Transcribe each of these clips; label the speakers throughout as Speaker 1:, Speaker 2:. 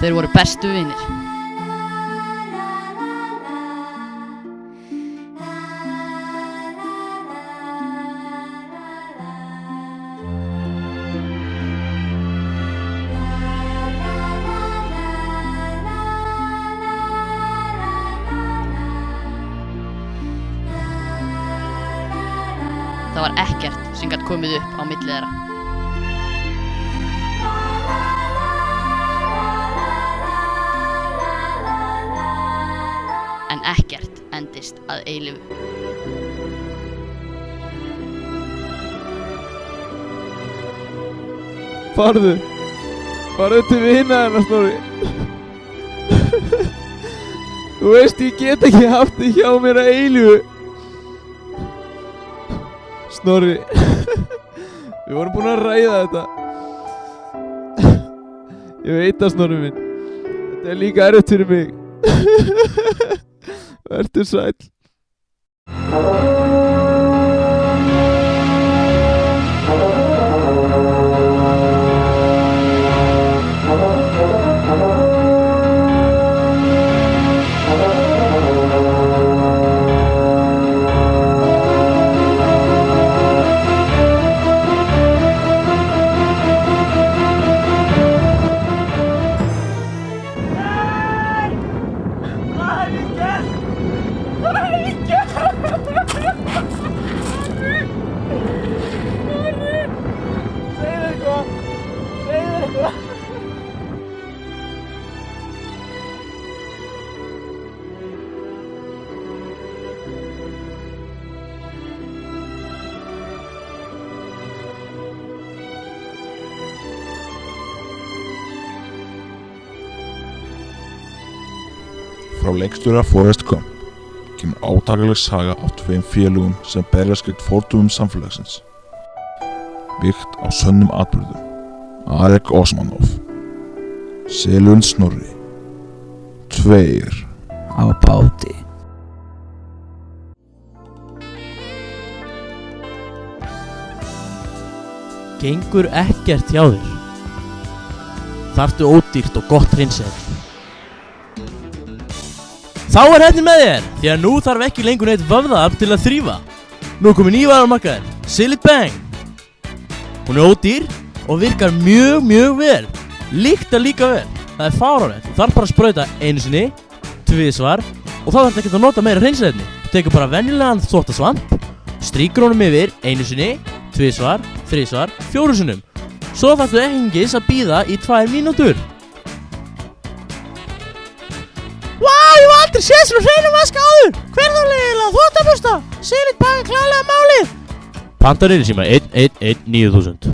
Speaker 1: Þeir voru bestu vinir. Það var ekkert sem gat komið upp á milli þeirra. En ekkert endist að eilífu.
Speaker 2: Farðu til vina hennar, Snorri. Þú veist, ég get ekki haft þig hjá mér að eilífu. Snorri, við vorum búin að ræða þetta. Ég veit það, Snorri minn. Þetta er líka erfitt fyrir mig. Vertu sæll.
Speaker 3: Frá leikstjóra Forrest Gump kemur átakanleg saga á tveim félögum sem berjast gegn fordómum samfélagsins. Byggt á sönnum atburðum. Arek Osmanov, Selurinn Snorri, 2
Speaker 4: á báti.
Speaker 5: Gengur ekkert hjá þér? Þarftu ódýrt og gott hreinsefni? Þá er hérna með þér, því að nú þarf ekki lengur neitt vöðvaafl til að þrífa. Nú er komið ný vara á markaðinn, Silent Bang. Hún er ódýr og virkar mjög vel. Lyktar líka vel. Það er fáránlegt. Þú þarf bara að sprauta einu sinni, 2 svar og þá þarf ekki að nota meira hreinsefni. Þú tekur bara venjulegan þvottasvamp, strýkur honum yfir einu sinni, 2 svar, 3 svar, 4 sinnum. Svo þarftu engis að bíða í 2 mínútur. Ég hef aldrei séð svona hreina vask áður. Hver þá leiðilega þvottabursta? Silent Bang klálega málið. Pantanir í síma 1119000.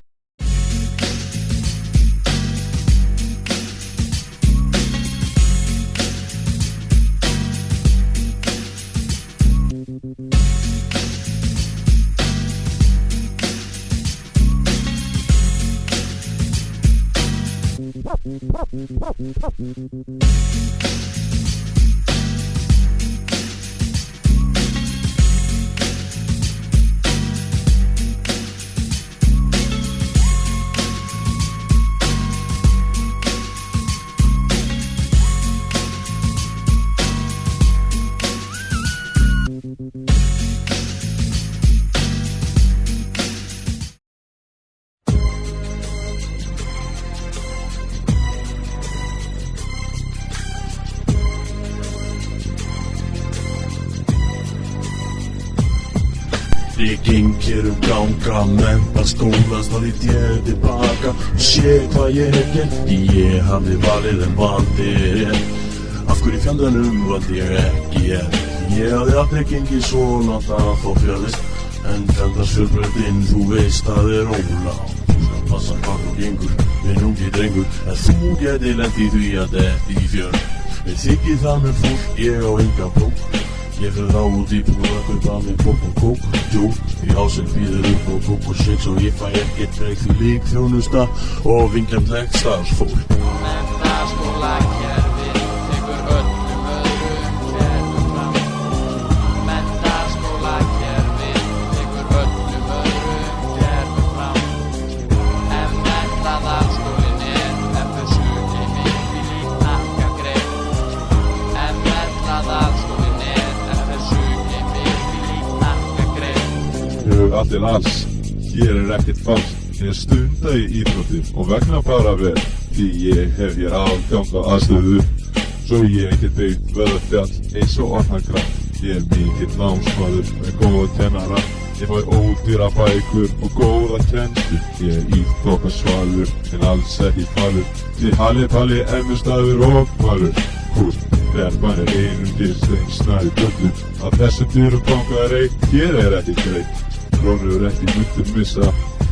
Speaker 6: Ég geng hér ganga, menntaskóla, staðið ég tilbaka og sé hvað ég hef gert. Ég hafði valið en valdi rétt. Af hverju fjandanum valdi ég ekki ég? Ég hafði aldrei gengið svo langt að fá fjörðist. En fjandarsfjörðbrautin, þú veist það er ólágt. Þú skal passa hvað þú gengur, minn ungi drengur. En þú geti lent í því að detti í fjörð. Mér þykir það með fólk, ég á enga brók. Ég fer þá út í búð að kaupa mig pop og kók. Jú, í hásinn býður upp og kók og shakes og ég fæ ekkert breyk því lík þjónusta og vinglemtlegt starfsfólk.
Speaker 7: Menntaskólakerfið tekur öllum öðrum kerfum fram. Menntaskólakerfið tekur öllum öðrum kerfum fram. En menntaskólinn er þessu ekki mikið líkt
Speaker 3: til alls. Hér ekkert fals, ég stunda í íþróttir og vegna bara vel, því ég hef hér aðgang á aðstöðu, svo ég get byggt vöðafjall eins og orðnakraft. Ég mikill námsmaður með góða kennara, ég fæ ódýra bækur og góða kennslu. Ég íþokkasvalur en alls ekki falur, því Halli Palli emmustaður og malur. Kúst, verðmann einungis þeim snæði bjöllu, að þessum dyrum gangar hér ekki greitt. Krónur ekki myndir missa,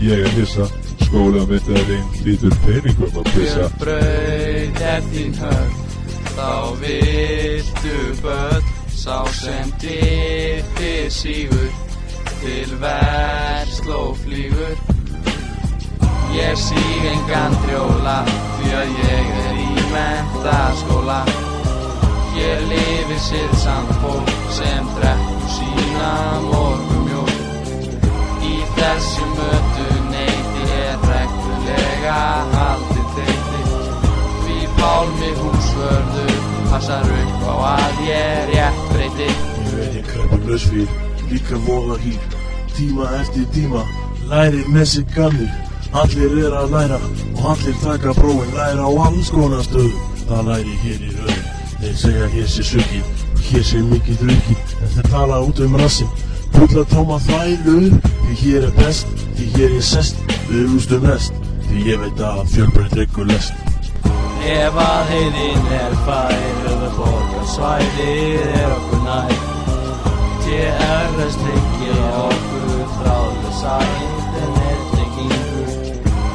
Speaker 3: ég hissa, skóla mitt einn hlýtur peningum að pissa.
Speaker 7: Hver braut þín höll, þá viltu börn, sá sem dippi sígur, til versló flýgur. Ég síg engan drjóla, því að ég í menntaskóla. Hér lifir siðsamt fólk sem drekkur sína morgunmjólk. Í þessum mötuneyti reglulega haldið deiti, því Pálmi húsvörður passar upp á að ég rétt breyti.
Speaker 6: Ég kreppulaus fyrir, líka voða hýr, tíma eftir tíma, lærir með sig kannir. Allir að læra og allir taka prófin, læra á alls konar stöðum. Það læri hér í röðum, þeir segja hér sé sökin, hér sé mikið drukkin, en þeir tala út rassinn. Bulla tóma þvælu, því hér best, því hér sest, við rústum mest, því ég veit að fjölbreytt drykkur lest.
Speaker 5: Ef að heiðin fær, höfuðborgarsvæðið okkur nær. TRS tryggir okkur þráðlausa internettengingu.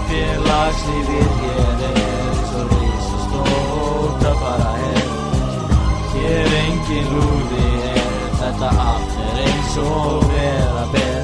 Speaker 5: Félagslífið hér svo risastórt að fara hér. Hér engin lúði þetta allt eins og vera ber.